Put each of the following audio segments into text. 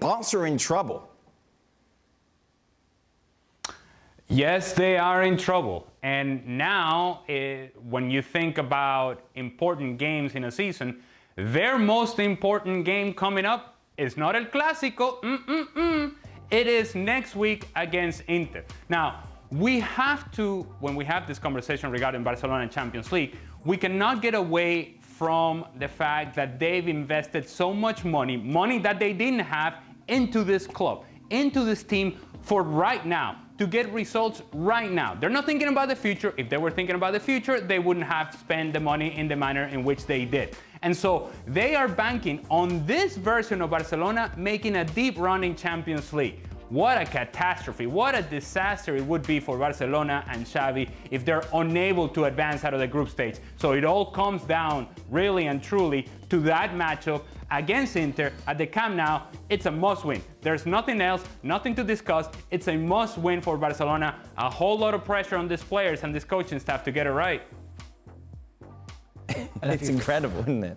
Barca are in trouble. Yes, they are in trouble. And now, when you think about important games in a season, their most important game coming up is not El Clásico. It is next week against Inter. Now, we have to, when we have this conversation regarding Barcelona and Champions League, we cannot get away from the fact that they've invested so much money that they didn't have into this club, into this team for right now, to get results right now. They're not thinking about the future. If they were thinking about the future, they wouldn't have spent the money in the manner in which they did. And so they are banking on this version of Barcelona making a deep run in Champions League. What a catastrophe, what a disaster it would be for Barcelona and Xavi if they're unable to advance out of the group stage. So it all comes down really and truly to that matchup against Inter at the Camp Nou. It's a must-win. There's nothing else, nothing to discuss. It's a must-win for Barcelona. A whole lot of pressure on these players and this coaching staff to get it right. And it's incredible, isn't it?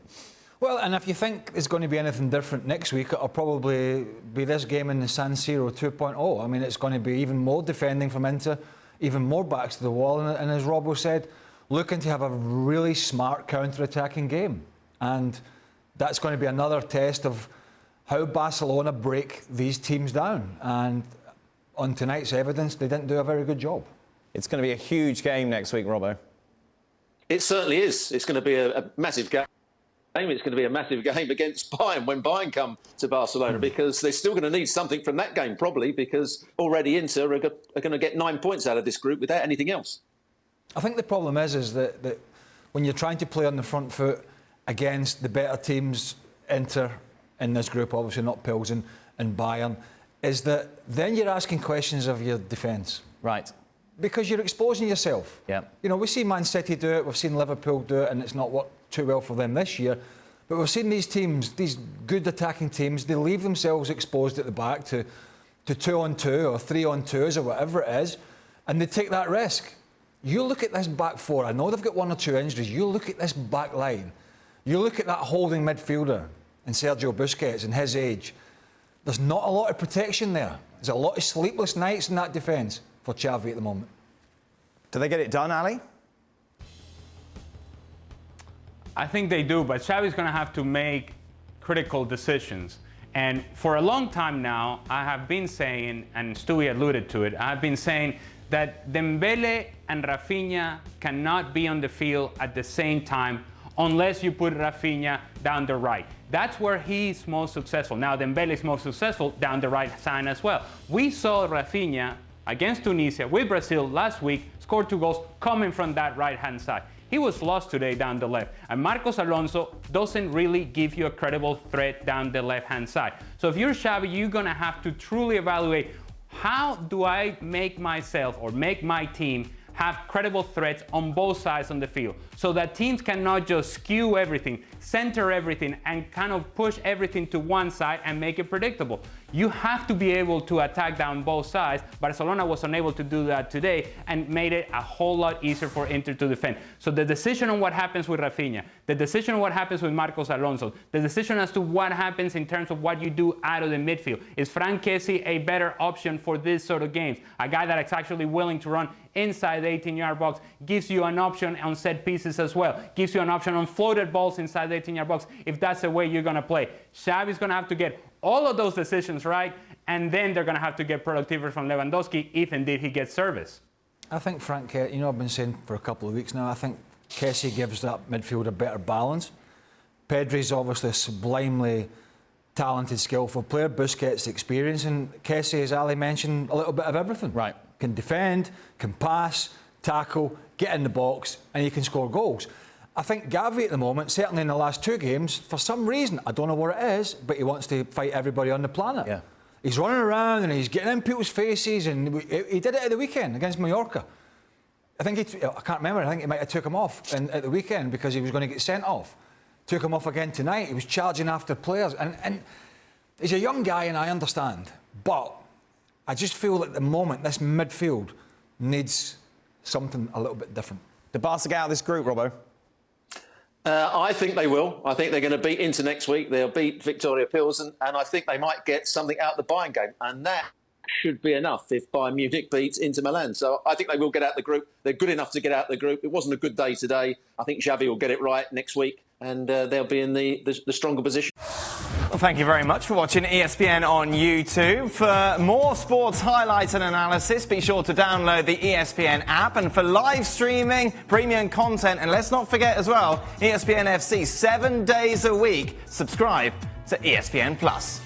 Well, and if you think it's going to be anything different next week, it'll probably be this game in the San Siro 2.0. I mean, it's going to be even more defending from Inter, even more backs to the wall, and as Robbo said, looking to have a really smart counter-attacking game. And that's going to be another test of how Barcelona break these teams down. And on tonight's evidence, they didn't do a very good job. It's going to be a huge game next week, Robbo. It certainly is. It's going to be a massive game. It's going to be a massive game against Bayern when Bayern come to Barcelona, because they're still going to need something from that game, probably, because already Inter are going to get 9 points out of this group without anything else. I think the problem is that when you're trying to play on the front foot against the better teams, Inter in this group, obviously not Pilsen and Bayern, is that then you're asking questions of your defence. Right. Because you're exposing yourself. Yeah. You know, we've seen Man City do it, we've seen Liverpool do it, and it's not worked too well for them this year. But we've seen these teams, these good attacking teams, they leave themselves exposed at the back to 2-on-2 or 3-on-2s or whatever it is, and they take that risk. You look at this back four, I know they've got 1 or 2 injuries, you look at this back line, you look at that holding midfielder and Sergio Busquets and his age, there's not a lot of protection there. There's a lot of sleepless nights in that defence for Xavi at the moment. Do they get it done, Ali? I think they do, but Xavi's going to have to make critical decisions. And for a long time now, I have been saying, and Stewie alluded to it, I've been saying that Dembele and Rafinha cannot be on the field at the same time unless you put Rafinha down the right. That's where he's most successful. Now, Dembele is most successful down the right side as well. We saw Rafinha against Tunisia with Brazil last week, scored 2 goals coming from that right-hand side. He was lost today down the left. And Marcos Alonso doesn't really give you a credible threat down the left-hand side. So if you're Xavi, you're going to have to truly evaluate, how do I make myself or make my team have credible threats on both sides on the field, so that teams cannot just skew everything, center everything, and kind of push everything to one side and make it predictable. You have to be able to attack down both sides. Barcelona was unable to do that today and made it a whole lot easier for Inter to defend. So the decision on what happens with Rafinha, the decision on what happens with Marcos Alonso, the decision as to what happens in terms of what you do out of the midfield. Is Frank Kessie a better option for this sort of games? A guy that is actually willing to run inside the 18-yard box, gives you an option on set pieces as well, gives you an option on floated balls inside the 18-yard box, if that's the way you're going to play. Xavi's going to have to get all of those decisions right, and then they're going to have to get productivity from Lewandowski if indeed he gets service. I think Frank, you know, I've been saying for a couple of weeks now, I think Kessie gives that midfield a better balance. Pedri's obviously a sublimely talented, skillful player. Busquets' experience, and Kessie, as Ali mentioned, a little bit of everything. Right. Can defend, can pass, tackle, get in the box, and he can score goals. I think Gavi at the moment, certainly in the last 2 games, for some reason, I don't know what it is, but he wants to fight everybody on the planet. Yeah. He's running around and he's getting in people's faces, and he did it at the weekend against Mallorca. I can't remember, I think he might have took him off at the weekend because he was going to get sent off. Took him off again tonight. He was charging after players, and he's a young guy, and I understand, but I just feel that at the moment this midfield needs something a little bit different. Did Barca get out of this group, Robbo? I think they will. I think they're going to beat Inter next week. They'll beat Victoria Pilsen, and I think they might get something out of the Bayern game. And that should be enough if Bayern Munich beats Inter Milan. So I think they will get out the group. They're good enough to get out the group. It wasn't a good day today. I think Xavi will get it right next week, and they'll be in the stronger position. Well, thank you very much for watching ESPN on YouTube. For more sports highlights and analysis, be sure to download the ESPN app. And for live streaming, premium content, and let's not forget as well, ESPN FC 7 days a week. Subscribe to ESPN Plus.